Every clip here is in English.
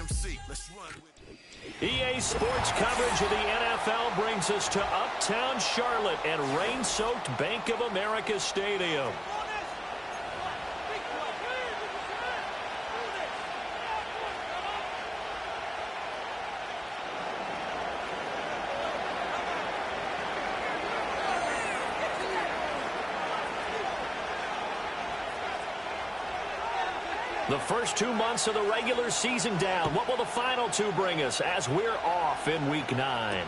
CMC. Let's run with it. EA Sports coverage of the NFL brings us to Uptown Charlotte and rain-soaked Bank of America Stadium. The first 2 months of the regular season down. What will the final two bring us as we're off in Week 9?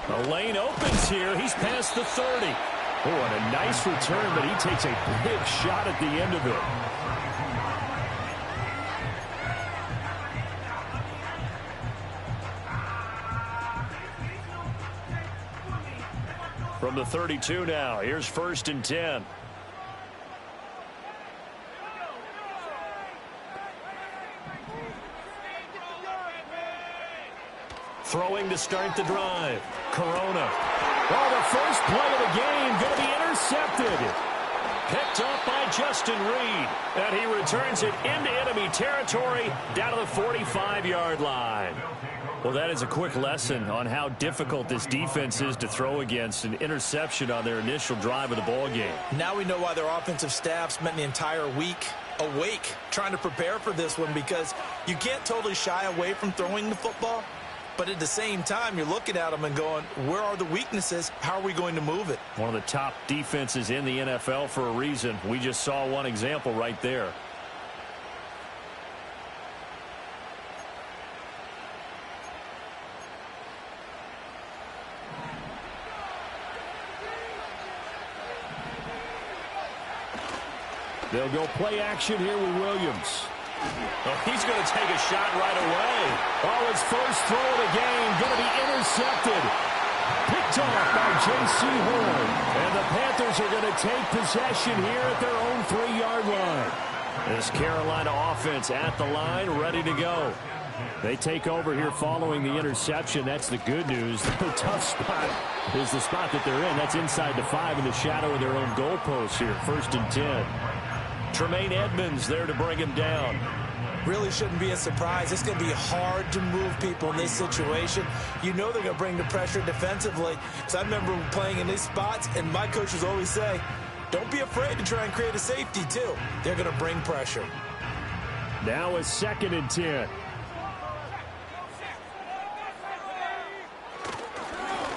The lane opens here. He's past the 30. Oh, and a nice return, but he takes a big shot at the end of it. From the 32 now, here's 1st and 10. Throwing to start the drive. Corona. Oh, the first play of the game going to be intercepted. Picked up by Justin Reed. And he returns it into enemy territory down to the 45-yard line. Well, that is a quick lesson on how difficult this defense is to throw against. An interception on their initial drive of the ball game. Now we know why their offensive staff spent the entire week awake trying to prepare for this one, because you can't totally shy away from throwing the football. But at the same time, you're looking at them and going, where are the weaknesses? How are we going to move it? One of the top defenses in the NFL for a reason. We just saw one example right there. They'll go play action here with Williams. Oh, he's going to take a shot right away. Oh, his first throw of the game going to be intercepted. Picked off by J.C. Horn. And the Panthers are going to take possession here at their own 3-yard line. This Carolina offense at the line, ready to go. They take over here following the interception. That's the good news. The tough spot is the spot that they're in. That's inside the 5 in the shadow of their own goalposts here. 1st and 10. Tremaine Edmonds there to bring him down. Really shouldn't be a surprise. It's going to be hard to move people in this situation. You know they're going to bring the pressure defensively. So I remember playing in these spots, and my coaches always say, don't be afraid to try and create a safety, too. They're going to bring pressure. Now it's 2nd and 10.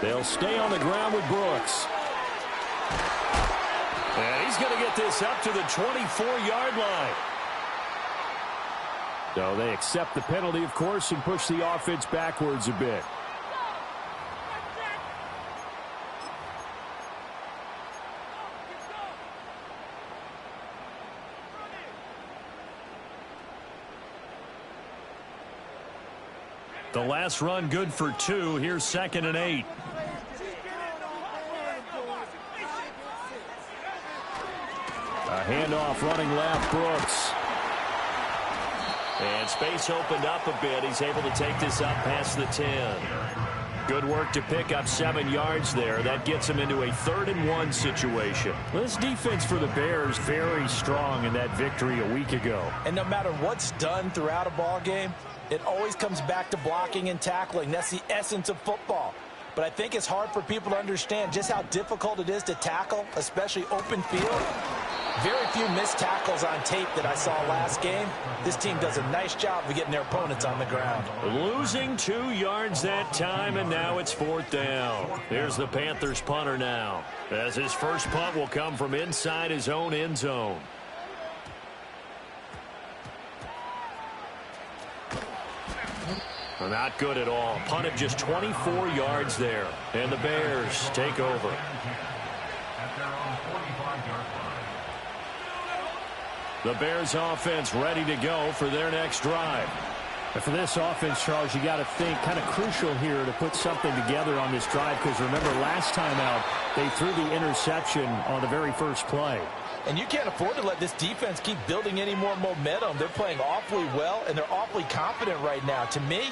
They'll stay on the ground with Brooks. And he's going to get this up to the 24-yard line. So they accept the penalty, of course, and push the offense backwards a bit. The last run good for 2. Here's 2nd and 8. A handoff running left, Brooks. And space opened up a bit. He's able to take this up past the 10. Good work to pick up 7 yards there. That gets him into a 3rd and 1 situation. This defense for the Bears very strong in that victory a week ago. And no matter what's done throughout a ball game, it always comes back to blocking and tackling. That's the essence of football. But I think it's hard for people to understand just how difficult it is to tackle, especially open field. Very few missed tackles on tape that I saw last game. This team does a nice job of getting their opponents on the ground. Losing 2 yards that time, and now it's 4th down. Here's the Panthers punter now, as his first punt will come from inside his own end zone. Not good at all. Punt of just 24 yards there. And the Bears take over. The Bears offense ready to go for their next drive. And for this offense, Charles, you got to think kind of crucial here to put something together on this drive, because remember last time out they threw the interception on the very first play. And you can't afford to let this defense keep building any more momentum. They're playing awfully well, and they're awfully confident right now. To me,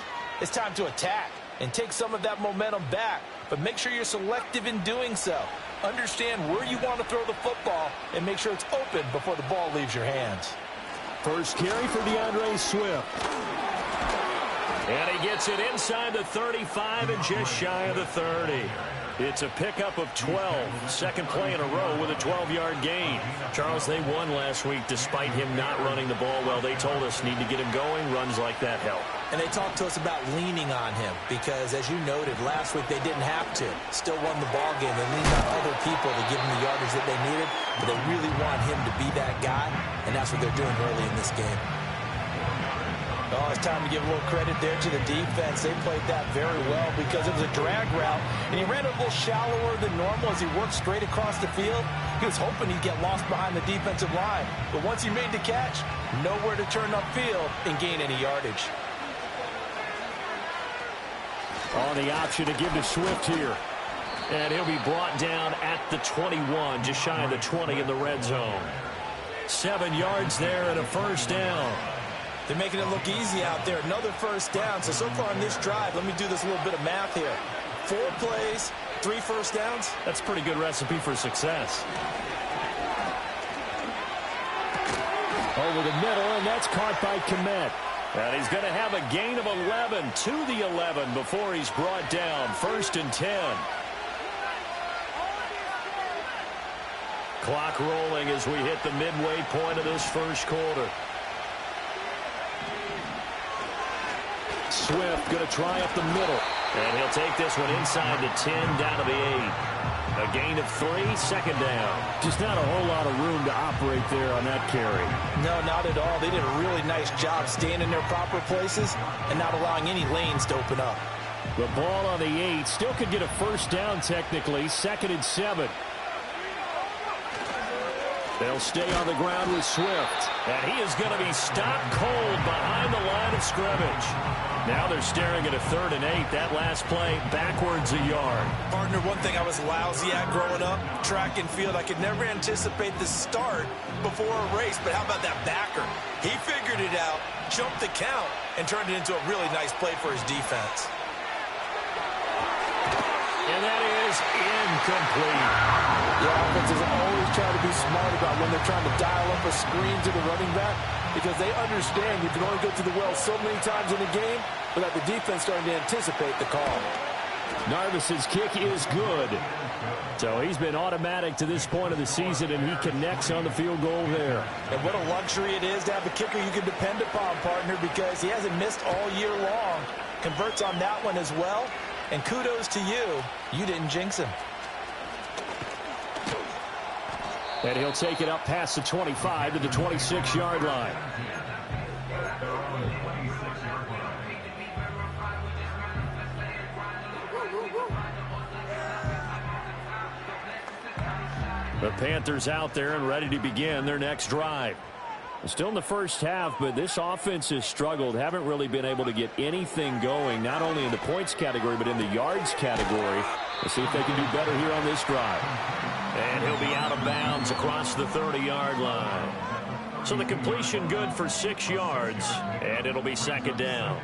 it's time to attack and take some of that momentum back. But make sure you're selective in doing so. Understand where you want to throw the football and make sure it's open before the ball leaves your hands. First carry for DeAndre Swift. And he gets it inside the 35 and just shy of the 30. It's a pickup of 12. Second play in a row with a 12-yard gain. Charles, they won last week despite him not running the ball well. They told us need to get him going. Runs like that help. And they talked to us about leaning on him because, as you noted, last week they didn't have to. Still won the ball game. They leaned on other people to give him the yardage that they needed, but they really want him to be that guy, and that's what they're doing early in this game. Oh, it's time to give a little credit there to the defense. They played that very well because it was a drag route, and he ran a little shallower than normal as he worked straight across the field. He was hoping he'd get lost behind the defensive line, but once he made the catch, nowhere to turn upfield and gain any yardage. On the option to give to Swift here. And he'll be brought down at the 21, just shy of the 20 in the red zone. 7 yards there and a first down. They're making it look easy out there. Another first down. So far in this drive, let me do this little bit of math here. 4 plays, 3 first downs. That's a pretty good recipe for success. Over the middle, and that's caught by Kmet. And he's going to have a gain of 11 to the 11 before he's brought down. 1st and 10. Clock rolling as we hit the midway point of this first quarter. Swift going to try up the middle. And he'll take this one inside the 10, down to the 8. A gain of 3, 2nd down. Just not a whole lot of room to operate there on that carry. No, not at all. They did a really nice job staying in their proper places and not allowing any lanes to open up. The ball on the 8. Still could get a first down technically. 2nd and 7. They'll stay on the ground with Swift. And he is going to be stopped cold behind the line of scrimmage. Now they're staring at a 3rd and 8. That last play backwards a yard. Partner, one thing I was lousy at growing up, track and field, I could never anticipate the start before a race, but how about that backer? He figured it out, jumped the count, and turned it into a really nice play for his defense. And that is incomplete. The offenses always try to be smart about when they're trying to dial up a screen to the running back because they understand you can only go to the well so many times in a game without the defense starting to anticipate the call. Narvis's kick is good. So he's been automatic to this point of the season, and he connects on the field goal there. And what a luxury it is to have a kicker you can depend upon, partner, because he hasn't missed all year long. Converts on that one as well. And kudos to you. You didn't jinx him. And he'll take it up past the 25 to the 26-yard line. The Panthers out there and ready to begin their next drive. Still in the first half, but this offense has struggled. Haven't really been able to get anything going, not only in the points category, but in the yards category. Let's see if they can do better here on this drive. And he'll be out of bounds across the 30-yard line. So the completion good for 6 yards, and it'll be 2nd down.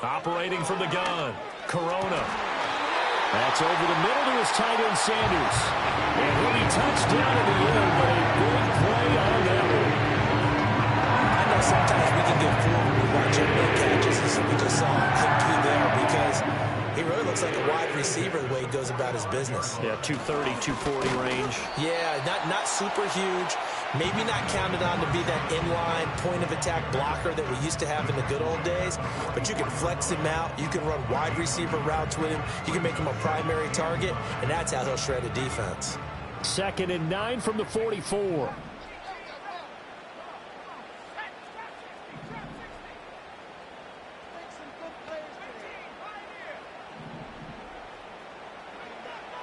Operating from the gun, Corona. That's over the middle to his tight end, Sanders. And he'll be touched down in the end, but a big play on that one. I know sometimes we can get fooled when we watch NBA catches, as we just saw him do there, because he really looks like a wide receiver the way he goes about his business. Yeah, 230, 240 range. Yeah, not super huge. Maybe not counted on to be that inline point-of-attack blocker that we used to have in the good old days, but you can flex him out. You can run wide receiver routes with him. You can make him a primary target, and that's how he'll shred a defense. 2nd and 9 from the 44.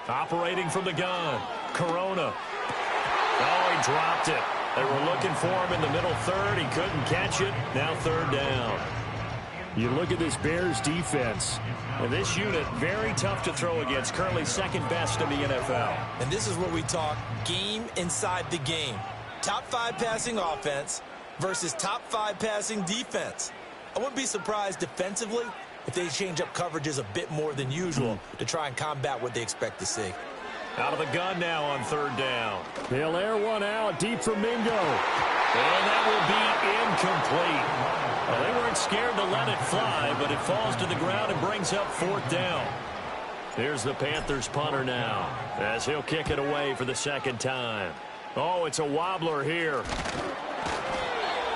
Operating from the gun, Corona. Oh, he dropped it. They were looking for him in the middle 3rd. He couldn't catch it. Now 3rd down. You look at this Bears defense. And this unit, very tough to throw against. Currently second best in the NFL. And this is where we talk game inside the game. Top 5 passing offense versus top 5 passing defense. I wouldn't be surprised defensively if they change up coverages a bit more than usual to try and combat what they expect to see. Out of the gun now on 3rd down. They'll air one out deep for Mingo. And that will be incomplete. Well, they weren't scared to let it fly, but it falls to the ground and brings up 4th down. Here's the Panthers punter now as he'll kick it away for the 2nd time. Oh, it's a wobbler here.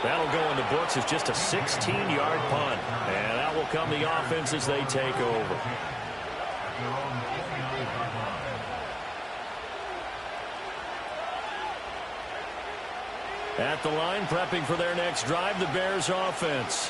That'll go in the books as just a 16-yard punt. And out will come the offense as they take over. At the line, prepping for their next drive, the Bears offense.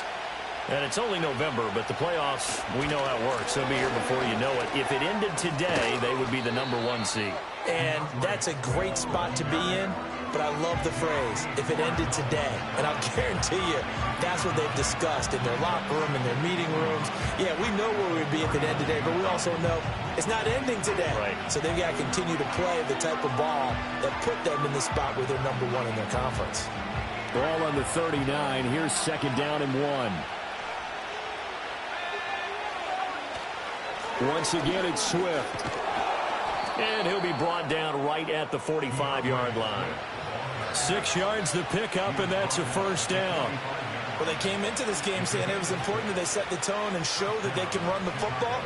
And it's only November, but the playoffs, we know how it works. They'll be here before you know it. If it ended today, they would be the #1 seed. And that's a great spot to be in, but I love the phrase, if it ended today. And I'll guarantee you, that's what they've discussed in their locker room, in their meeting rooms. Yeah, we know where we'd be if it ended today, but we also know it's not ending today. Right. So they've got to continue to play the type of ball that put them in the spot where they're #1 in their conference. Ball on the 39. Here's 2nd down and 1. Once again, it's Swift. And he'll be brought down right at the 45-yard line. 6 yards the pickup, and that's a 1st down. Well, they came into this game saying it was important that they set the tone and show that they can run the football.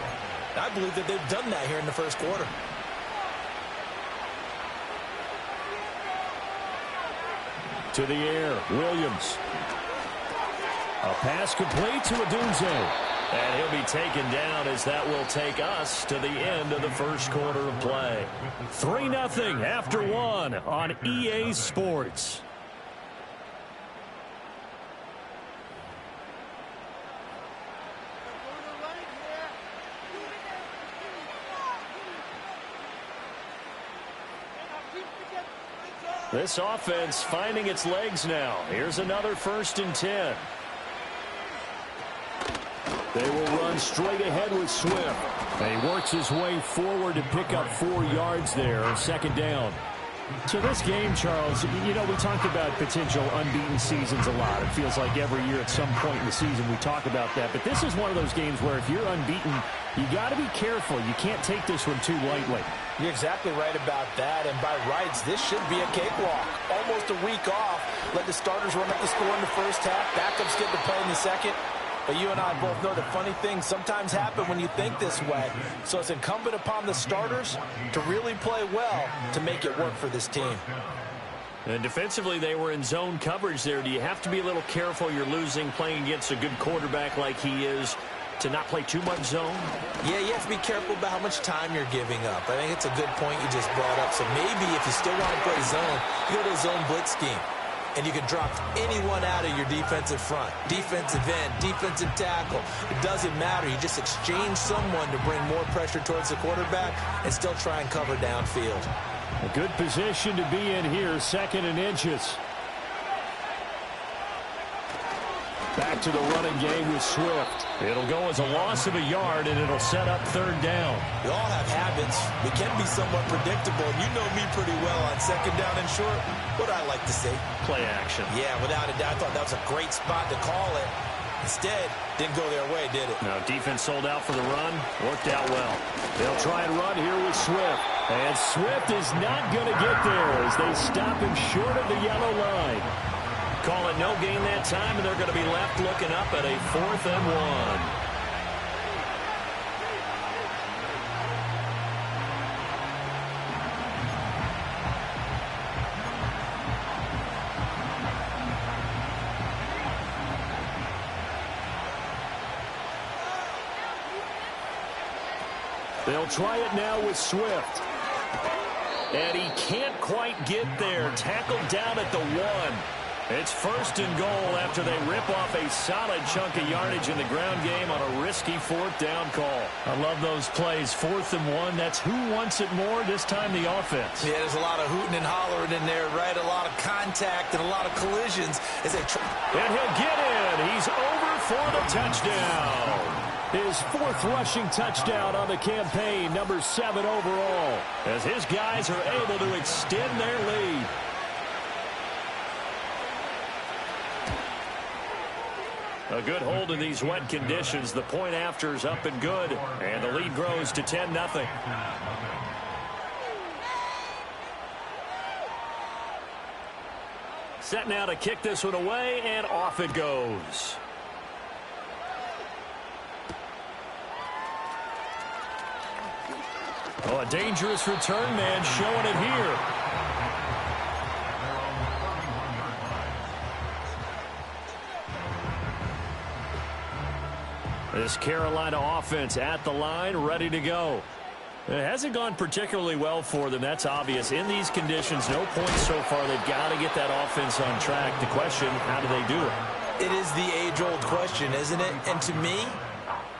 I believe that they've done that here in the 1st quarter. To the air, Williams. A pass complete to Odunze. And he'll be taken down as that will take us to the end of the 1st quarter of play. 3-0 after 1 on EA Sports. This offense finding its legs now. Here's another 1st and 10. They will run straight ahead with Swift. And he works his way forward to pick up 4 yards there. 2nd down. So this game, Charles, you know, we talked about potential unbeaten seasons a lot. It feels like every year at some point in the season we talk about that. But this is one of those games where if you're unbeaten, you got to be careful. You can't take this one too lightly. You're exactly right about that, and by rights, this should be a cakewalk. Almost a week off. Let the starters run up the score in the 1st half. Backups get to play in the 2nd. But you and I both know the funny things sometimes happen when you think this way. So it's incumbent upon the starters to really play well to make it work for this team. And defensively, they were in zone coverage there. Do you have to be a little careful? You're losing playing against a good quarterback like he is to not play too much zone? Yeah, you have to be careful about how much time you're giving up. I think it's a good point you just brought up. So maybe if you still want to play zone, you go to a zone blitz scheme. And you can drop anyone out of your defensive front. Defensive end, defensive tackle. It doesn't matter. You just exchange someone to bring more pressure towards the quarterback and still try and cover downfield. A good position to be in here. 2nd and inches. Back to the running game with Swift. It'll go as a loss of a yard, and it'll set up 3rd down. We all have habits. We can be somewhat predictable. And you know me pretty well on 2nd down and short. What I like to say? Play action. Yeah, without a doubt. I thought that was a great spot to call it. Instead, didn't go their way, did it? No, defense sold out for the run. Worked out well. They'll try and run here with Swift. And Swift is not going to get there as they stop him short of the yellow line. Call it no gain that time, and they're going to be left looking up at a 4th and 1. They'll try it now with Swift. And he can't quite get there. Tackled down at the 1. It's 1st and goal after they rip off a solid chunk of yardage in the ground game on a risky 4th down call. I love those plays. 4th and 1. That's who wants it more, this time the offense. Yeah, there's a lot of hooting and hollering in there, right? A lot of contact and a lot of collisions as they try. And he'll get in. He's over for the touchdown. His fourth rushing touchdown on the campaign, number 7 overall, as his guys are able to extend their lead. A good hold in these wet conditions. The point after is up and good, and the lead grows to 10-0. Set now to kick this one away, and off it goes. Oh, a dangerous return man showing it here. This Carolina offense at the line, ready to go. It hasn't gone particularly well for them. That's obvious. In these conditions, no points so far. They've got to get that offense on track. The question, how do they do it? It is the age-old question, isn't it? And to me,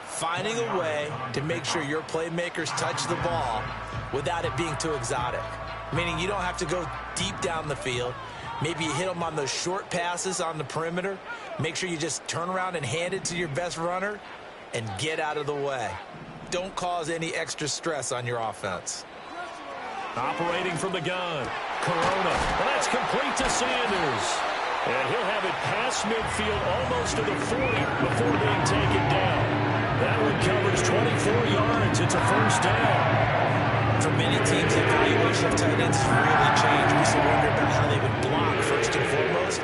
finding a way to make sure your playmakers touch the ball without it being too exotic. Meaning you don't have to go deep down the field. Maybe you hit them on those short passes on the perimeter. Make sure you just turn around and hand it to your best runner and get out of the way. Don't cause any extra stress on your offense. Operating from the gun, Corona. Well, that's complete to Sanders. And he'll have it past midfield almost to the 40 before being taken down. That one covers 24 yards. It's a first down. For many teams, the evaluation of tight ends has really changed. We used to wonder about how they would block first and foremost.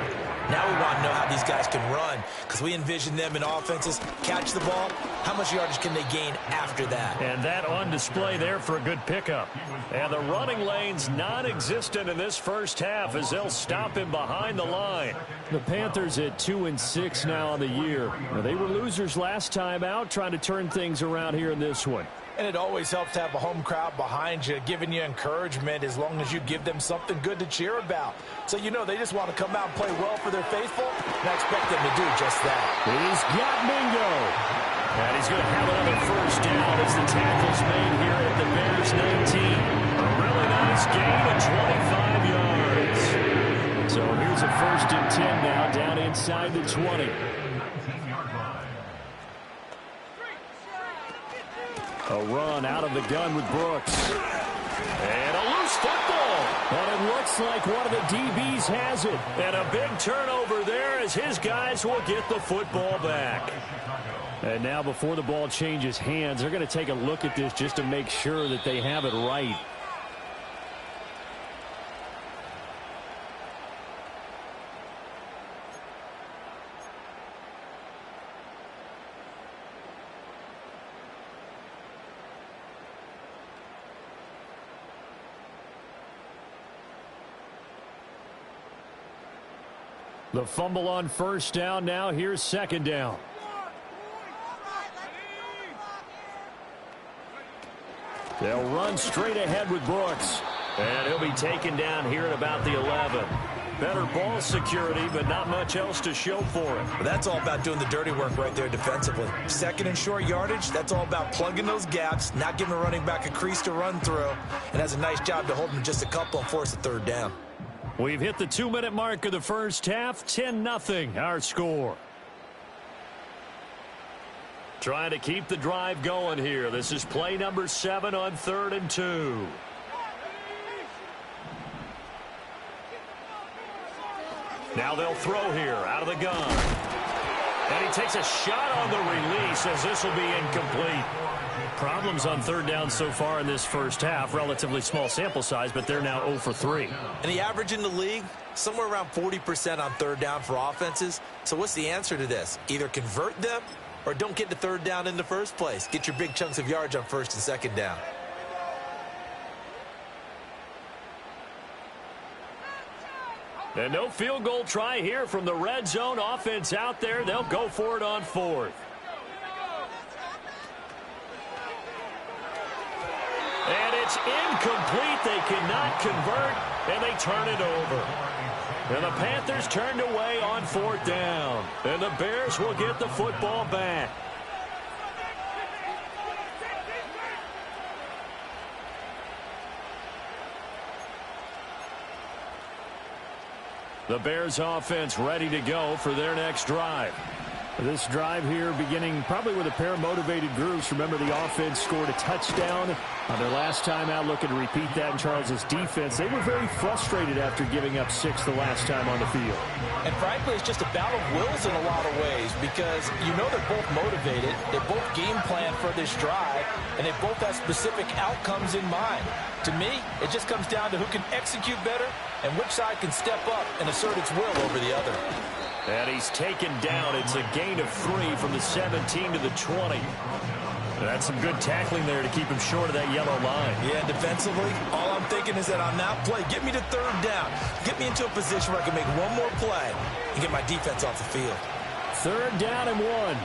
Now we want to know how these guys can run, because we envision them in offenses catch the ball. How much yardage can they gain after that? And that on display there for a good pickup. And the running lane's non-existent in this first half as they'll stop him behind the line. The Panthers at 2-6 now on the year. They were losers last time out, trying to turn things around here in this one. And it always helps to have a home crowd behind you, giving you encouragement as long as you give them something good to cheer about. So you know they just want to come out and play well for their faithful, and I expect them to do just that. He's got Mingo. And he's going to have another first down as the tackle's made here at the Bears 19. A really nice gain of 25 yards. So here's a 1st and 10 now, down inside the 20. A run out of the gun with Brooks. And a loose football. And it looks like one of the DBs has it. And a big turnover there as his guys will get the football back. And now before the ball changes hands, they're going to take a look at this just to make sure that they have it right. The fumble on first down. Now here's second down. They'll run straight ahead with Brooks. And he'll be taken down here at about the 11. Better ball security, but not much else to show for it. That's all about doing the dirty work right there defensively. Second and short yardage, that's all about plugging those gaps, not giving a running back a crease to run through, and has a nice job to hold him just a couple and force a third down. We've hit the 2-minute mark of the first half. 10-0 our score. Trying to keep the drive going here. This is play number 7 on 3rd and 2. Now they'll throw here out of the gun. And he takes a shot on the release as this will be incomplete. Problems on third down so far in this first half. Relatively small sample size, but they're now 0 for 3. And the average in the league, somewhere around 40% on third down for offenses. So what's the answer to this? Either convert them or don't get to third down in the first place. Get your big chunks of yards on first and second down. And no field goal try here from the red zone offense out there. They'll go for it on 4th. And it's incomplete. They cannot convert, and they turn it over. And the Panthers turned away on 4th down. And the Bears will get the football back. The Bears offense ready to go for their next drive. This drive here beginning probably with a pair of motivated groups. Remember, the offense scored a touchdown on their last time out, looking to repeat that in Charles' defense. They were very frustrated after giving up 6 the last time on the field. And frankly, it's just a battle of wills in a lot of ways because you know they're both motivated, they both game plan for this drive, and they both have specific outcomes in mind. To me, it just comes down to who can execute better and which side can step up and assert its will over the other. And he's taken down. It's a gain of 3 from the 17 to the 20. That's some good tackling there to keep him short of that yellow line. Yeah, defensively, all I'm thinking is that on that play, get me to 3rd down. Get me into a position where I can make one more play and get my defense off the field. 3rd down and 1.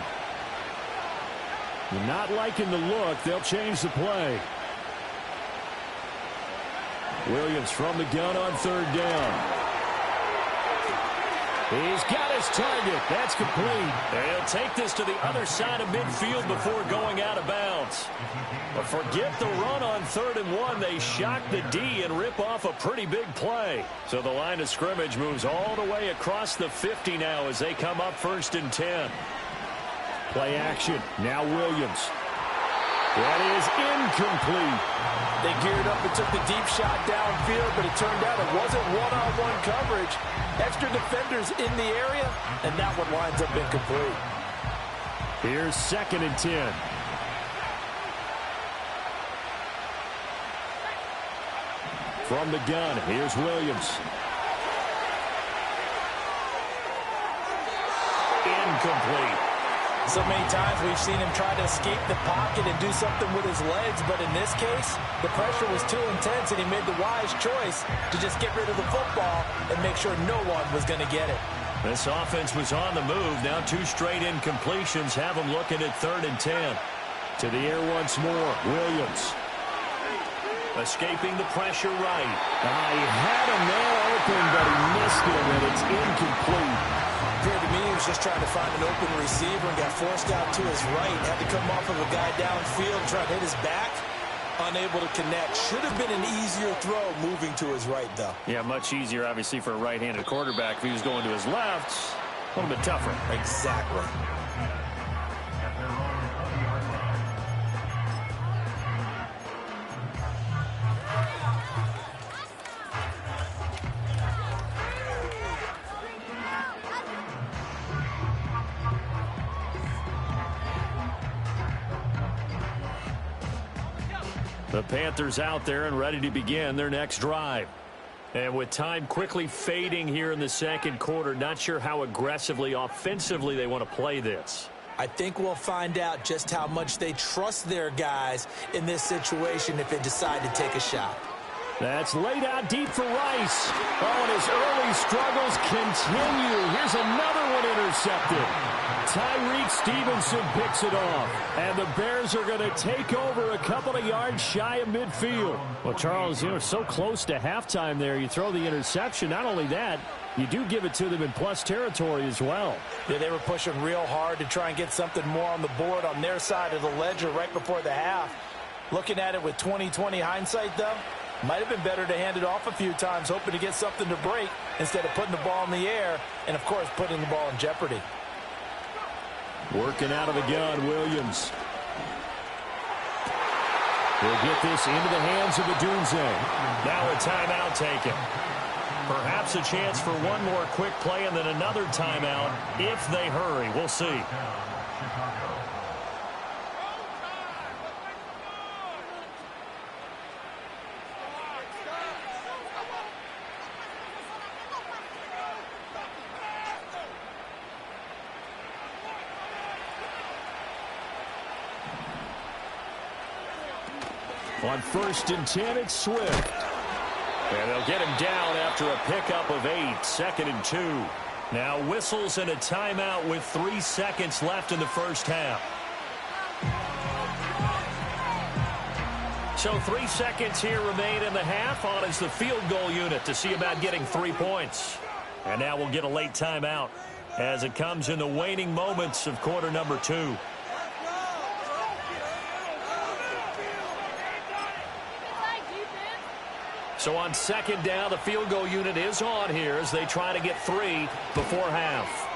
You're not liking the look. They'll change the play. Williams from the gun on 3rd down. He's got his target. That's complete. They'll take this to the other side of midfield before going out of bounds. But forget the run on 3rd and 1. They shock the D and rip off a pretty big play. So the line of scrimmage moves all the way across the 50 now as they come up 1st and 10. Play action. Now Williams. That is incomplete. They geared up and took the deep shot downfield, but it turned out it wasn't one-on-one coverage. Extra defenders in the area, and that one winds up incomplete. Here's 2nd and 10. From the gun, here's Williams. Incomplete. So many times we've seen him try to escape the pocket and do something with his legs, but in this case, the pressure was too intense, and he made the wise choice to just get rid of the football and make sure no one was going to get it. This offense was on the move. Now 2 straight incompletions have them looking at 3rd and 10. To the air once more, Williams. Escaping the pressure right. He had him there open, but he missed him, and it's incomplete. Appeared to me he was just trying to find an open receiver and got forced out to his right. Had to come off of a guy downfield, trying to hit his back. Unable to connect. Should have been an easier throw moving to his right, though. Yeah, much easier, obviously, for a right-handed quarterback. If he was going to his left, a little bit tougher. Exactly. The Panthers out there and ready to begin their next drive. And with time quickly fading here in the 2nd quarter, not sure how aggressively, offensively they want to play this. I think we'll find out just how much they trust their guys in this situation if they decide to take a shot. That's laid out deep for Rice. Oh, and his early struggles continue. Here's another one intercepted. Tyreek Stevenson picks it off. And the Bears are going to take over a couple of yards shy of midfield. Well, Charles, you know, so close to halftime there. You throw the interception. Not only that, you do give it to them in plus territory as well. Yeah, they were pushing real hard to try and get something more on the board on their side of the ledger right before the half. Looking at it with 20/20 hindsight, though, might have been better to hand it off a few times, hoping to get something to break instead of putting the ball in the air and, of course, putting the ball in jeopardy. Working out of the gun, Williams. He'll get this into the hands of Odunze. Now a timeout taken. Perhaps a chance for one more quick play and then another timeout if they hurry. We'll see. On 1st and 10, it's Swift. And they'll get him down after a pickup of 8, 2nd and 2. Now whistles and a timeout with 3 seconds left in the first half. So 3 seconds here remain in the half. On is the field goal unit to see about getting 3 points. And now we'll get a late timeout as it comes in the waning moments of quarter number 2. So on 2nd down, the field goal unit is on here as they try to get 3 before half.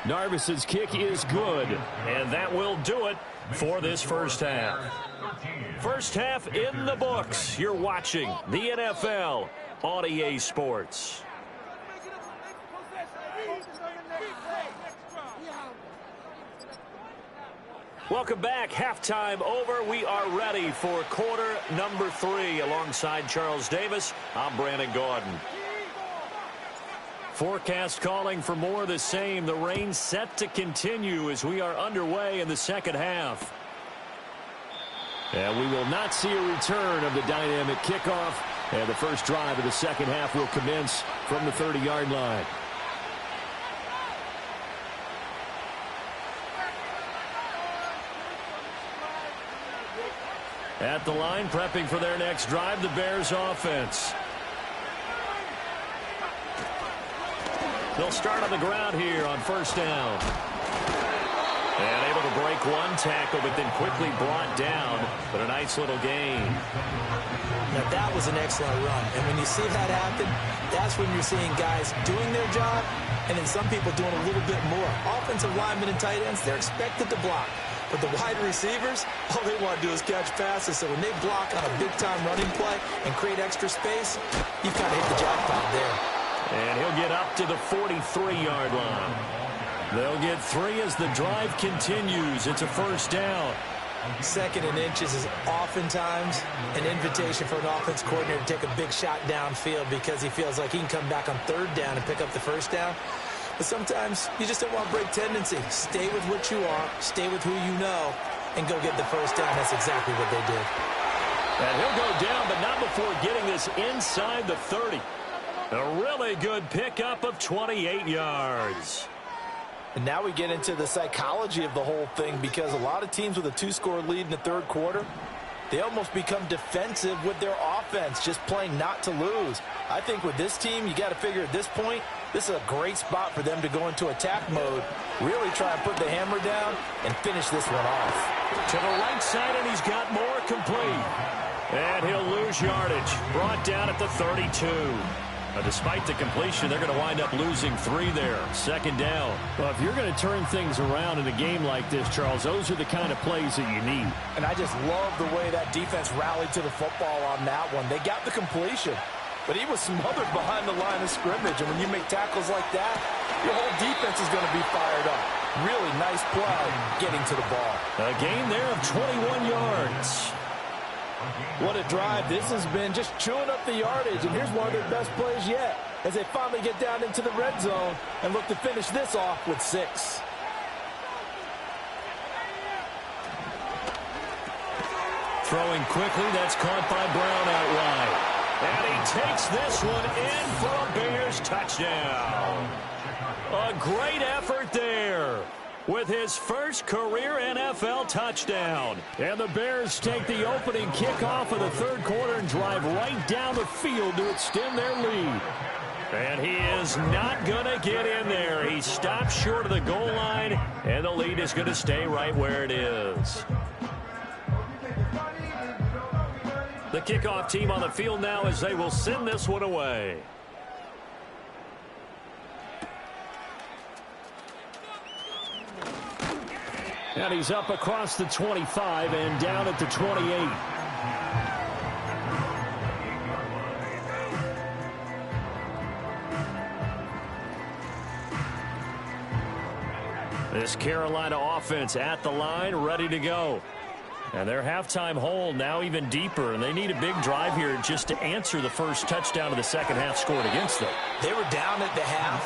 Narvis's kick is good. And that will do it for this first half. First half in the books. You're watching the NFL on EA Sports. Welcome back. Halftime over. We are ready for quarter number 3. Alongside Charles Davis, I'm Brandon Gaudin. Forecast calling for more of the same. The rain set to continue as we are underway in the second half. And we will not see a return of the dynamic kickoff. And the first drive of the second half will commence from the 30-yard line. At the line, prepping for their next drive, the Bears offense. They'll start on the ground here on first down. And able to break one tackle, but then quickly brought down. But a nice little gain. Now, that was an excellent run. And when you see that happen, that's when you're seeing guys doing their job and then some people doing a little bit more. Offensive linemen and tight ends, they're expected to block. But the wide receivers, all they want to do is catch passes. So when they block on a big-time running play and create extra space, you've kind of hit the jackpot there. And he'll get up to the 43-yard line. They'll get 3 as the drive continues. It's a first down. Second and inches is oftentimes an invitation for an offense coordinator to take a big shot downfield because he feels like he can come back on third down and pick up the first down. But sometimes you just don't want to break tendency. Stay with what you are, stay with who you know, and go get the first down. That's exactly what they did. And he'll go down, but not before getting this inside the 30. A really good pickup of 28 yards. And now we get into the psychology of the whole thing because a lot of teams with a 2-score lead in the third quarter, they almost become defensive with their offense, just playing not to lose. I think with this team, you got to figure at this point, this is a great spot for them to go into attack mode, really try and put the hammer down and finish this one off. To the right side, and he's got more complete. And he'll lose yardage. Brought down at the 32. Despite the completion, they're going to wind up losing 3 there. Second down. Well, if you're going to turn things around in a game like this, Charles, those are the kind of plays that you need. And I just love the way that defense rallied to the football on that one. They got the completion, but he was smothered behind the line of scrimmage. And when you make tackles like that, your whole defense is going to be fired up. Really nice play getting to the ball. A gain there of 21 yards. What a drive. This has been just chewing up the yardage, and here's one of their best plays yet as they finally get down into the red zone and look to finish this off with 6. Throwing quickly, that's caught by Brown out wide. And he takes this one in for a Bears touchdown. A great effort there with his first career NFL touchdown. And the Bears take the opening kickoff of the third quarter and drive right down the field to extend their lead. And he is not going to get in there. He stops short of the goal line, and the lead is going to stay right where it is. The kickoff team on the field now as they will send this one away. And he's up across the 25 and down at the 28. This Carolina offense at the line, ready to go. And their halftime hole now even deeper, and they need a big drive here just to answer the first touchdown of the second half scored against them. They were down at the half.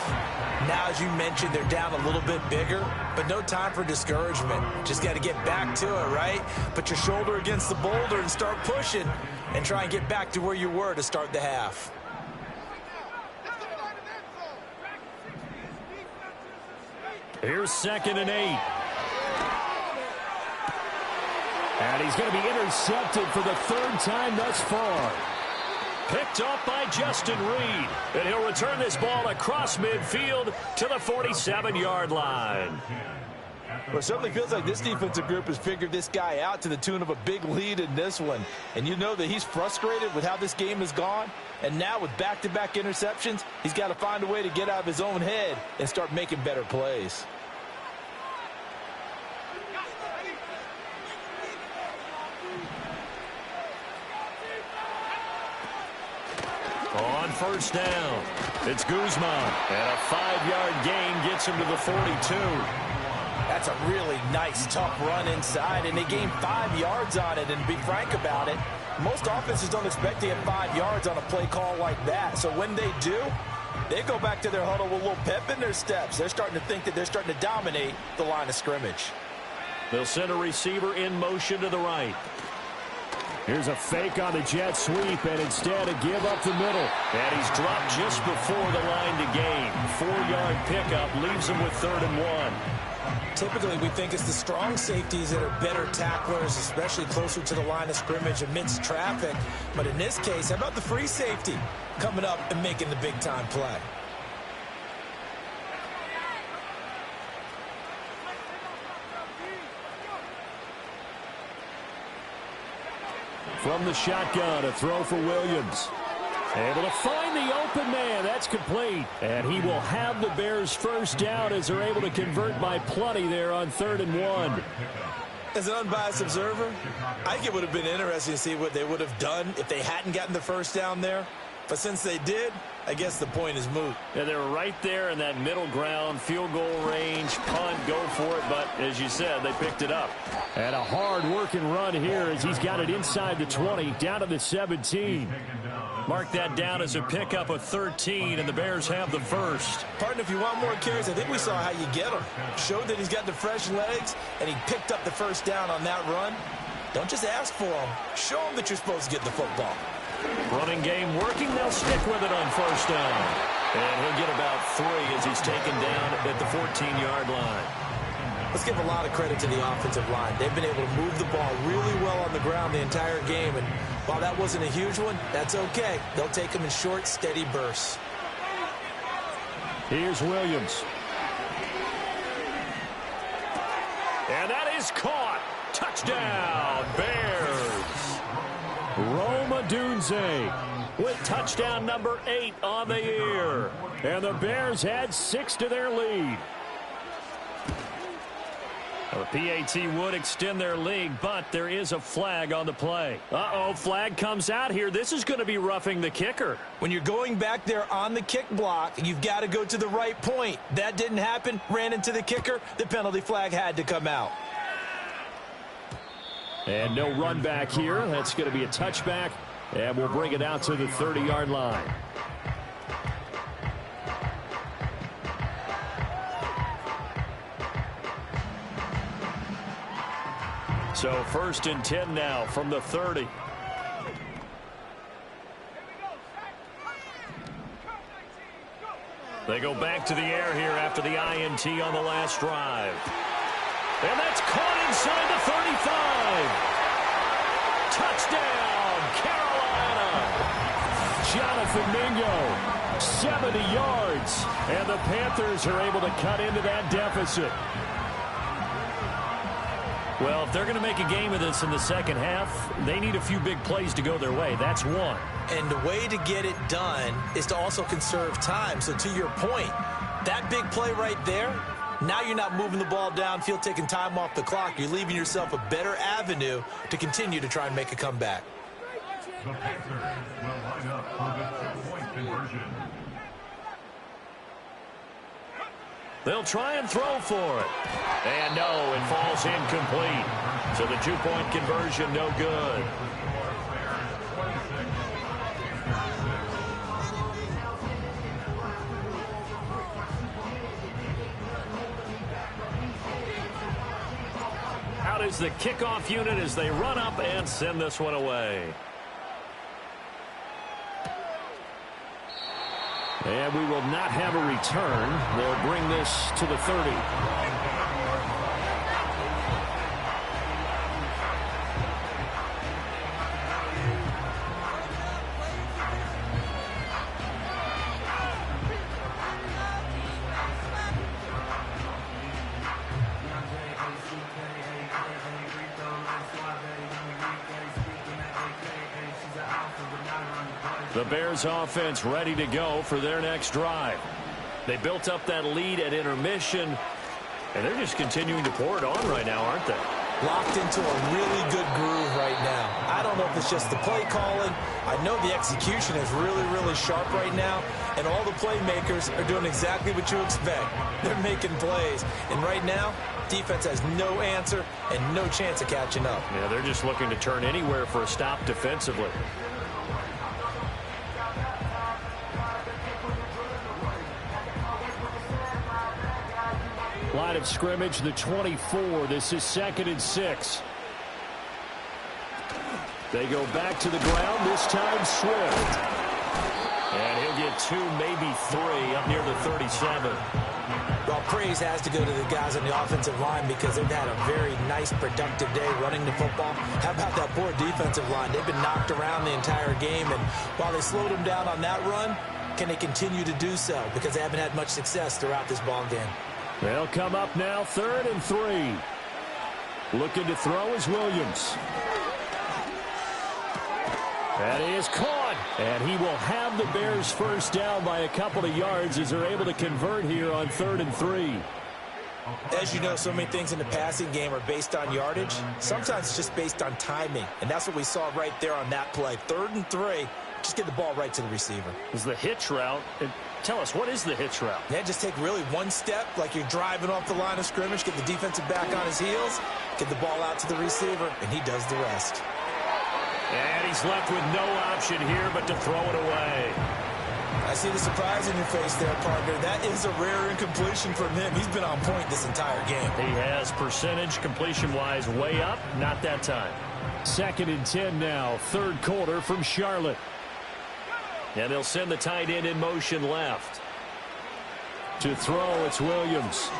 Now, as you mentioned, they're down a little bit bigger, but no time for discouragement. Just got to get back to it, right? Put your shoulder against the boulder and start pushing and try and get back to where you were to start the half. Here's 2nd and 8. And he's going to be intercepted for the 3rd time thus far. Picked off by Justin Reed. And he'll return this ball across midfield to the 47-yard line. Well, it certainly feels like this defensive group has figured this guy out to the tune of a big lead in this one. And you know that he's frustrated with how this game has gone. And now with back-to-back interceptions, he's got to find a way to get out of his own head and start making better plays. On first down, it's Guzman. And a 5-yard gain gets him to the 42. That's a really nice, tough run inside, and they gained 5 yards on it. And to be frank about it, most offenses don't expect to get 5 yards on a play call like that. So when they do, they go back to their huddle with a little pep in their steps. They're starting to think that they're starting to dominate the line of scrimmage. They'll send a receiver in motion to the right. Here's a fake on the jet sweep, and instead a give up the middle. And he's dropped just before the line to gain. 4-yard pickup leaves him with 3rd and 1. Typically, we think it's the strong safeties that are better tacklers, especially closer to the line of scrimmage amidst traffic. But in this case, how about the free safety coming up and making the big-time play? From the shotgun, a throw for Williams. Able to find the open man. That's complete. And he will have the Bears first down as they're able to convert by plenty there on 3rd and 1. As an unbiased observer, I think it would have been interesting to see what they would have done if they hadn't gotten the first down there. But since they did, I guess the point is moot. Yeah, they're right there in that middle ground, field goal range, punt, go for it. But as you said, they picked it up. And a hard-working run here as he's got it inside the 20, down to the 17. Mark that down as a pickup of 13, and the Bears have the first. Partner, if you want more carries, I think we saw how you get them. Showed that he's got the fresh legs, and he picked up the first down on that run. Don't just ask for them. Show them that you're supposed to get the football. Running game working. They'll stick with it on first down. And he'll get about 3 as he's taken down at the 14-yard line. Let's give a lot of credit to the offensive line. They've been able to move the ball really well on the ground the entire game. And while that wasn't a huge one, that's okay. They'll take them in short, steady bursts. Here's Williams. And that is caught. Touchdown, Bears. Rome Odunze with touchdown number 8 on the year. And the Bears add 6 to their lead. The PAT would extend their lead, but there is a flag on the play. Uh-oh, flag comes out here. This is going to be roughing the kicker. When you're going back there on the kick block, you've got to go to the right point. That didn't happen. Ran into the kicker. The penalty flag had to come out. And no run back here. That's going to be a touchback, and we'll bring it out to the 30-yard line. So 1st and 10 now from the 30. They go back to the air here after the INT on the last drive. And that's caught inside the 35. Touchdown, Carolina. Jonathan Mingo, 70 yards. And the Panthers are able to cut into that deficit. Well, if they're going to make a game of this in the second half, they need a few big plays to go their way. That's one. And the way to get it done is to also conserve time. So to your point, that big play right there, now you're not moving the ball downfield, taking time off the clock. You're leaving yourself a better avenue to continue to try and make a comeback. The Panthers will line up for the 2-point conversion. They'll try and throw for it. And no, it falls incomplete. So the 2-point conversion, no good. Out is the kickoff unit as they run up and send this one away. And we will not have a return. They'll bring this to the 30. The Bears offense ready to go for their next drive. They built up that lead at intermission, and they're just continuing to pour it on right now, aren't they? locked into a really good groove right now. I don't know if it's just the play calling. I know the execution is really, really sharp right now, and all the playmakers are doing exactly what you expect. They're making plays, and right now, defense has no answer and no chance of catching up. Yeah, they're just looking to turn anywhere for a stop defensively. Line of scrimmage, the 24. This is 2nd and 6. They go back to the ground, this time Swift. And he'll get 2, maybe 3, up near the 37. Well, praise has to go to the guys on the offensive line because they've had a very nice, productive day running the football. How about that poor defensive line? They've been knocked around the entire game, and while they slowed them down on that run, can they continue to do so? Because they haven't had much success throughout this ball game. They'll come up now, 3rd and 3. Looking to throw is Williams. That is caught, and he will have the Bears first down by a couple of yards as they're able to convert here on 3rd and 3. As you know, so many things in the passing game are based on yardage. Sometimes it's just based on timing, and that's what we saw right there on that play. 3rd and 3, just get the ball right to the receiver. Is the hitch route. Tell us, what is the hitch route? Yeah, just take really one step like you're driving off the line of scrimmage, get the defensive back on his heels, get the ball out to the receiver, and he does the rest. And he's left with no option here but to throw it away. I see the surprise in your face there, partner. That is a rare incompletion from him. He's been on point this entire game. He has percentage completion-wise way up, not that time. 2nd and 10 now, 3rd quarter from Charlotte. And they'll send the tight end in motion left. To throw, it's Williams.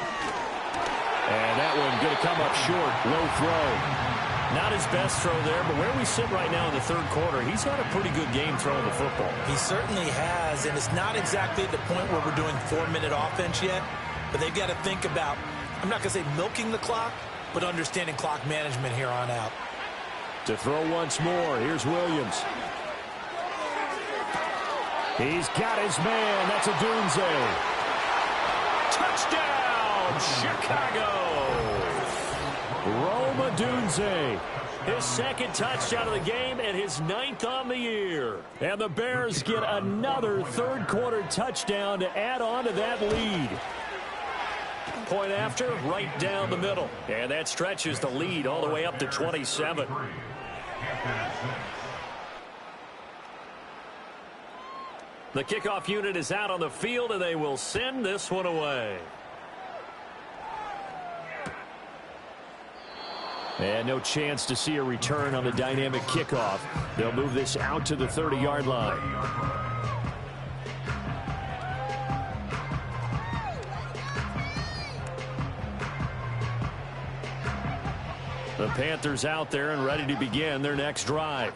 And that one going to come up short. Low throw. Not his best throw there, but where we sit right now in the 3rd quarter, he's had a pretty good game throwing the football. He certainly has, and it's not exactly the point where we're doing 4-minute offense yet, but they've got to think about, I'm not going to say milking the clock, but understanding clock management here on out. To throw once more, here's Williams. He's got his man. That's a Dunze. Touchdown, Chicago! Rome Odunze. His 2nd touchdown of the game and his 9th on the year. And the Bears get another 3rd quarter touchdown to add on to that lead. Point after, right down the middle. And that stretches the lead all the way up to 27. The kickoff unit is out on the field, and they will send this one away. And no chance to see a return on the dynamic kickoff. They'll move this out to the 30-yard line. The Panthers out there and ready to begin their next drive.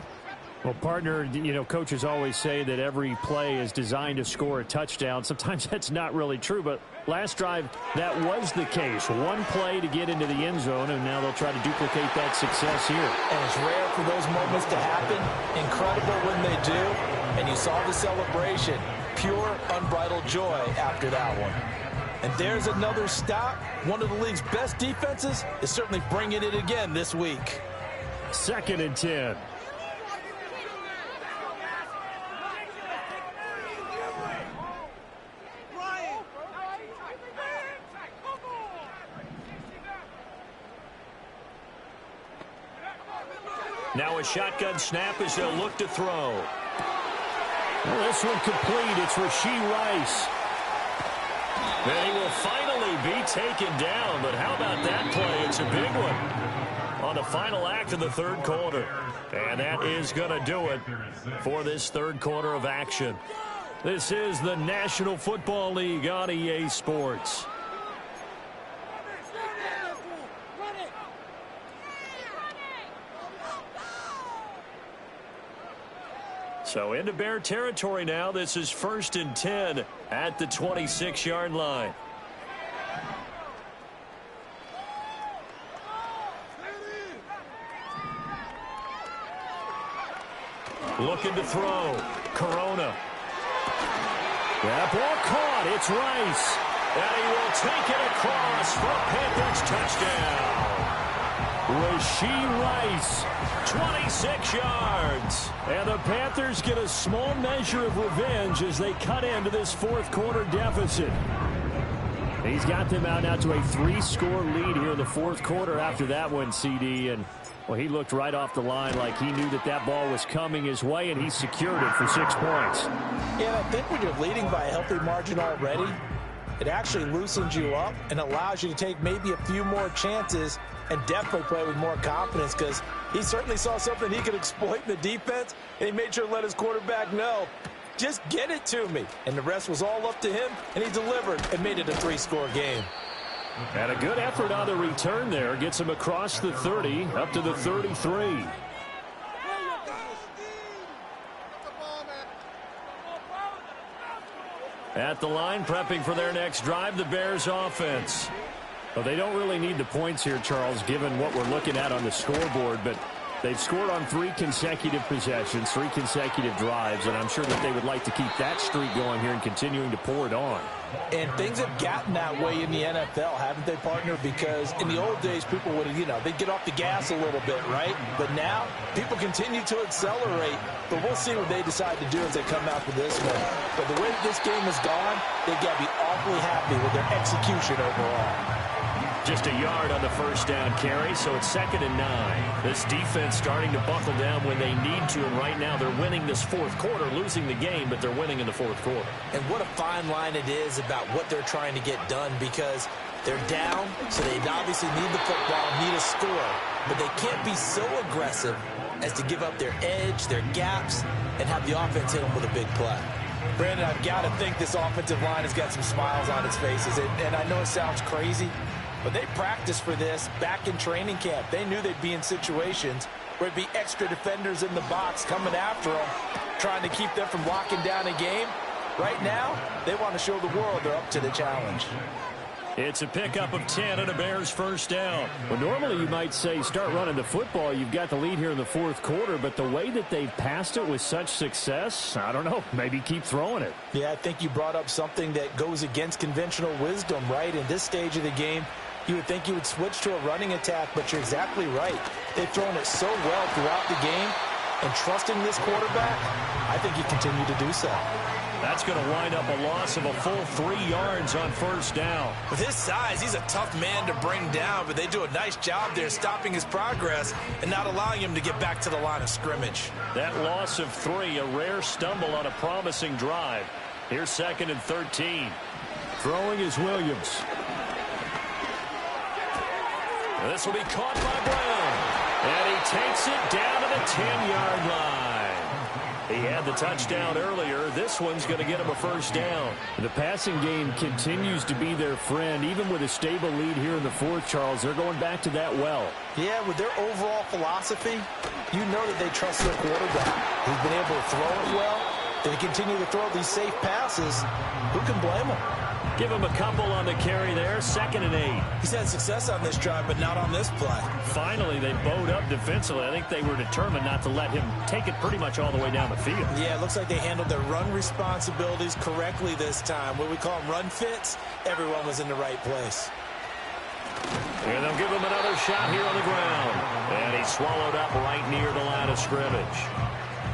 Well, partner, you know, coaches always say that every play is designed to score a touchdown. Sometimes that's not really true, but last drive, that was the case. One play to get into the end zone, and now they'll try to duplicate that success here. And it's rare for those moments to happen. Incredible when they do. And you saw the celebration. Pure, unbridled joy after that one. And there's another stop. One of the league's best defenses is certainly bringing it again this week. 2nd and 10. Now a shotgun snap as they'll look to throw. Well, this one complete. It's Rashee Rice. And he will finally be taken down. But how about that play? It's a big one on the final act of the 3rd quarter. And that is going to do it for this 3rd quarter of action. This is the National Football League on EA Sports. So into Bear territory now. This is 1st and 10 at the 26-yard line. Looking to throw. Corona. That ball caught. It's Rice. And he will take it across for a Panthers touchdown. Rashee Rice, 26 yards. And the Panthers get a small measure of revenge as they cut into this fourth quarter deficit. He's got them out now to a 3-score lead here in the fourth quarter after that one, CD. And, well, he looked right off the line like he knew that that ball was coming his way, and he secured it for 6 points. Yeah, I think when you're leading by a healthy margin already, it actually loosens you up and allows you to take maybe a few more chances and definitely play with more confidence, because he certainly saw something he could exploit in the defense, and he made sure to let his quarterback know, just get it to me. And the rest was all up to him, and he delivered and made it a 3-score game. And a good effort on the return there. Gets him across the 30, up to the 33. At the line, prepping for their next drive, the Bears offense. Well, they don't really need the points here, Charles, given what we're looking at on the scoreboard, but they've scored on 3 consecutive possessions, 3 consecutive drives, and I'm sure that they would like to keep that streak going here and continuing to pour it on. And things have gotten that way in the NFL, haven't they, partner? Because in the old days, people would, they'd get off the gas a little bit, right? But now, people continue to accelerate, but we'll see what they decide to do as they come out for this one. But the way that this game has gone, they've got to be awfully happy with their execution overall. Just a yard on the first down carry, so it's 2nd and 9. This defense starting to buckle down when they need to, and right now they're winning this fourth quarter, losing the game, but they're winning in the fourth quarter. And what a fine line it is about what they're trying to get done, because they're down, so they obviously need the football, need a score, but they can't be so aggressive as to give up their edge, their gaps, and have the offense hit them with a big play. Brandon, I've got to think this offensive line has got some smiles on its faces, and I know it sounds crazy, but they practiced for this back in training camp. They knew they'd be in situations where it'd be extra defenders in the box coming after them, trying to keep them from locking down a game. Right now, they want to show the world they're up to the challenge. It's a pickup of 10 and a Bears first down. Well, normally you might say start running the football. You've got the lead here in the fourth quarter, but the way that they've passed it with such success, I don't know, maybe keep throwing it. Yeah, I think you brought up something that goes against conventional wisdom, right? In this stage of the game, you would think you would switch to a running attack, but you're exactly right. They've thrown it so well throughout the game, and trusting this quarterback, I think you continue to do so. That's going to wind up a loss of a full 3 yards on first down. With his size, he's a tough man to bring down, but they do a nice job there stopping his progress and not allowing him to get back to the line of scrimmage. That loss of 3, a rare stumble on a promising drive. Here's 2nd and 13. Throwing is Williams. This will be caught by Brown. And he takes it down to the 10-yard line. He had the touchdown earlier. This one's going to get him a first down. The passing game continues to be their friend. Even with a stable lead here in the fourth, Charles, they're going back to that well. Yeah, with their overall philosophy, you know that they trust their quarterback. He's been able to throw it well. They continue to throw these safe passes. Who can blame them? Give him a couple on the carry there. 2nd and 8. He's had success on this drive, but not on this play. Finally, they bowed up defensively. I think they were determined not to let him take it pretty much all the way down the field. Yeah, it looks like they handled their run responsibilities correctly this time. What we call them run fits, everyone was in the right place. And they'll give him another shot here on the ground. And he's swallowed up right near the line of scrimmage.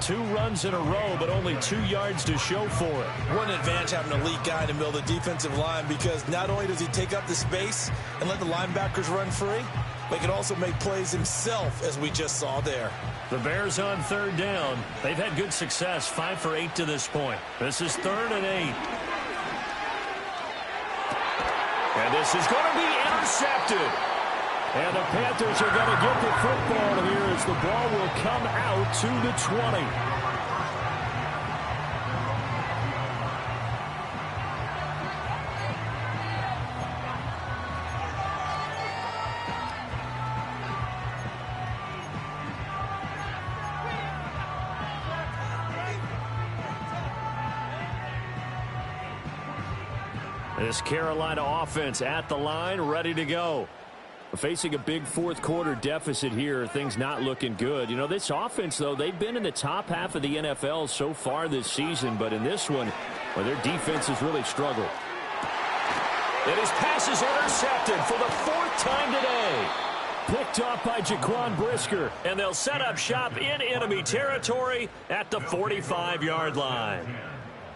2 runs in a row, but only 2 yards to show for it. What an advantage having an elite guy in the middle of the defensive line, because not only does he take up the space and let the linebackers run free, but he can also make plays himself, as we just saw there. The Bears on 3rd down. They've had good success, 5 for 8 to this point. This is 3rd and 8. And this is going to be intercepted. And the Panthers are going to get the football here as the ball will come out to the 20. This Carolina offense at the line, ready to go. Facing a big fourth quarter deficit here, things not looking good. You know, this offense, though, they've been in the top half of the NFL so far this season, but in this one, well, their defense has really struggled. And his pass is intercepted for the 4th time today. Picked off by Jaquan Brisker. And they'll set up shop in enemy territory at the 45-yard line.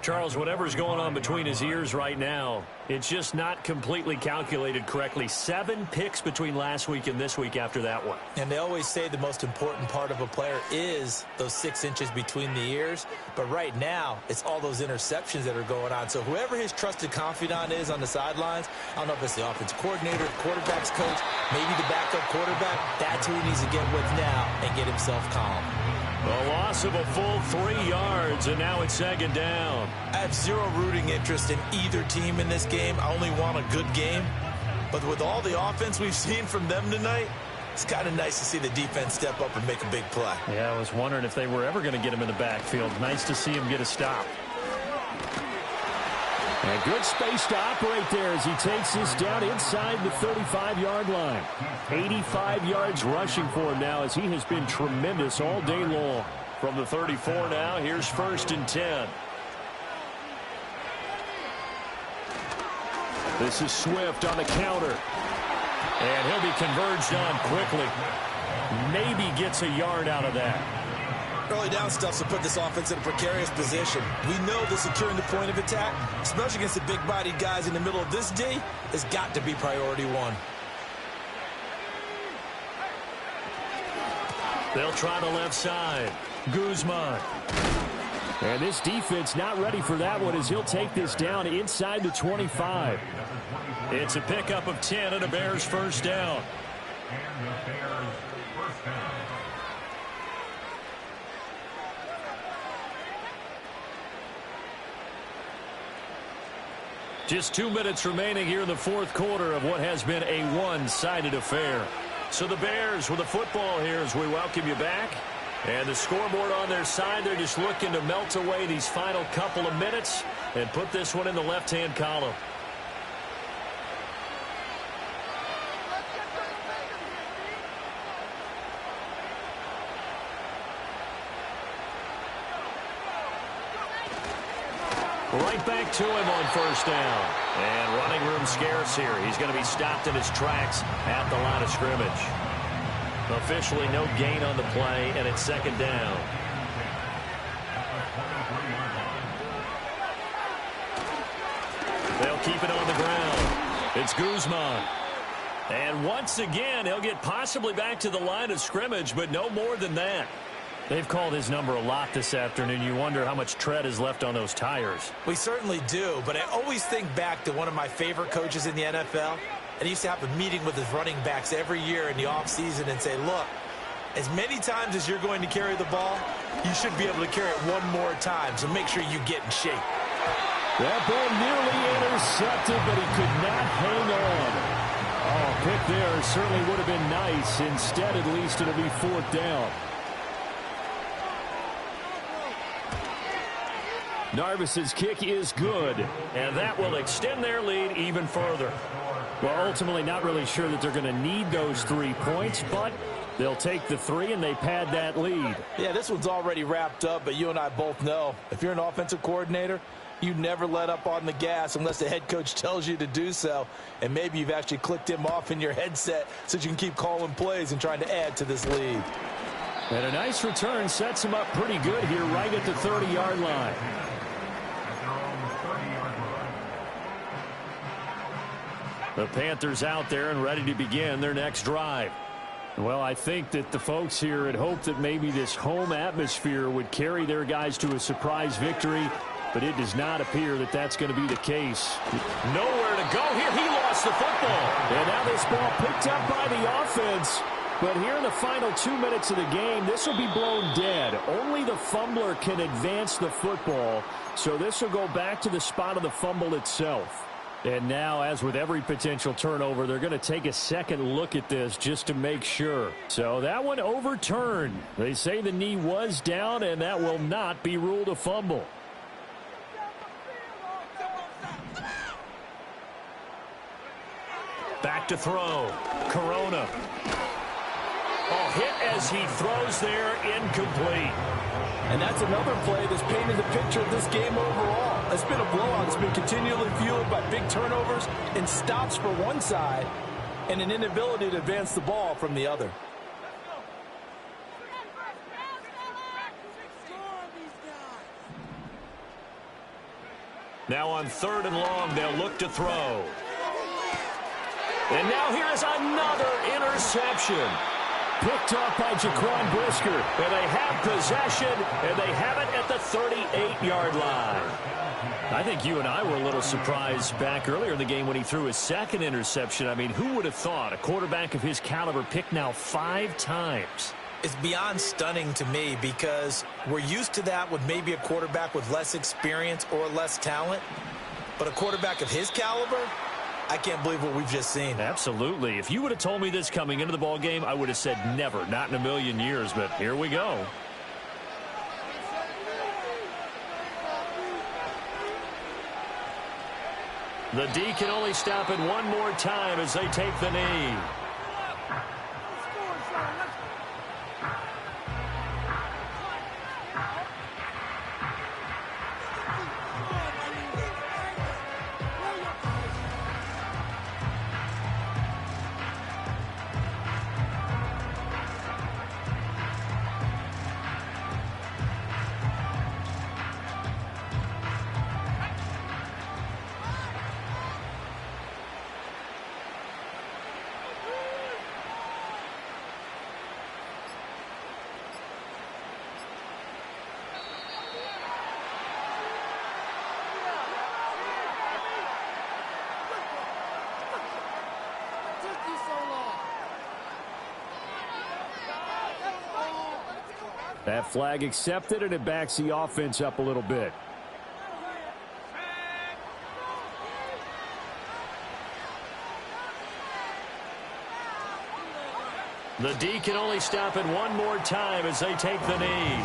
Charles, whatever's going on between his ears right now, it's just not completely calculated correctly. 7 picks between last week and this week after that one. And they always say the most important part of a player is those 6 inches between the ears. But right now, it's all those interceptions that are going on. So whoever his trusted confidant is on the sidelines, I don't know if it's the offensive coordinator, the quarterback's coach, maybe the backup quarterback, that's who he needs to get with now and get himself calm. A loss of a full 3 yards, and now it's 2nd down. I have zero rooting interest in either team in this game. I only want a good game. But with all the offense we've seen from them tonight, it's kind of nice to see the defense step up and make a big play. Yeah, I was wondering if they were ever going to get him in the backfield. Nice to see him get a stop. And good space to operate there as he takes this down inside the 35-yard line. 85 yards rushing for him now as he has been tremendous all day long. From the 34 now, here's 1st and 10. This is Swift on the counter. And he'll be converged on quickly. Maybe gets a yard out of that. Early down stuff to put this offense in a precarious position. We know that securing the point of attack, especially against the big-bodied guys in the middle of this D, has got to be priority 1. They'll try the left side. Guzman. And this defense not ready for that one as he'll take this down inside the 25. It's a pickup of 10 and a Bears 1st down. And the Bears first down. Just 2 minutes remaining here in the 4th quarter of what has been a one-sided affair. So the Bears with the football here as we welcome you back. And the scoreboard on their side, they're just looking to melt away these final couple of minutes and put this one in the left-hand column. Right back to him on 1st down. And running room scarce here. He's going to be stopped in his tracks at the line of scrimmage. Officially no gain on the play, and it's 2nd down. They'll keep it on the ground. It's Guzman. And once again, he'll get possibly back to the line of scrimmage, but no more than that. They've called his number a lot this afternoon. You wonder how much tread is left on those tires. We certainly do, but I always think back to one of my favorite coaches in the NFL. And he used to have a meeting with his running backs every year in the offseason and say, look, as many times as you're going to carry the ball, you should be able to carry it one more time, so make sure you get in shape. That ball nearly intercepted, but he could not hang on. Oh, pick there certainly would have been nice. Instead, at least it'll be 4th down. Narvis's kick is good, and that will extend their lead even further. Well, ultimately not really sure that they're going to need those 3 points, but they'll take the 3 and they pad that lead. Yeah, this one's already wrapped up, but you and I both know if you're an offensive coordinator, you never let up on the gas unless the head coach tells you to do so. And maybe you've actually clicked him off in your headset so you can keep calling plays and trying to add to this lead. And a nice return sets him up pretty good here right at the 30-yard line. The Panthers out there and ready to begin their next drive. Well, I think that the folks here had hoped that maybe this home atmosphere would carry their guys to a surprise victory, but it does not appear that that's going to be the case. Nowhere to go here. He lost the football. And now this ball picked up by the offense. But here in the final 2 minutes of the game, this will be blown dead. Only the fumbler can advance the football. So this will go back to the spot of the fumble itself. And now, as with every potential turnover, they're going to take a second look at this just to make sure. So that one overturned. They say the knee was down, and that will not be ruled a fumble. Back to throw. Corona. Oh, hit as he throws there, incomplete. And that's another play that's painted the picture of this game overall. It's been a blowout. It's been continually fueled by big turnovers and stops for one side and an inability to advance the ball from the other. Now on 3rd and long, they'll look to throw. And now here is another interception. Picked off by Jaquan Brisker. And they have possession, and they have it at the 38-yard line. I think you and I were a little surprised back earlier in the game when he threw his 2nd interception. I mean, who would have thought a quarterback of his caliber picked now 5 times? It's beyond stunning to me because we're used to that with maybe a quarterback with less experience or less talent. But a quarterback of his caliber, I can't believe what we've just seen. Absolutely. If you would have told me this coming into the ball game, I would have said never, not in a million years. But here we go. The D can only stop it one more time as they take the knee. That flag accepted, and it backs the offense up a little bit. The D can only stop it one more time as they take the knee.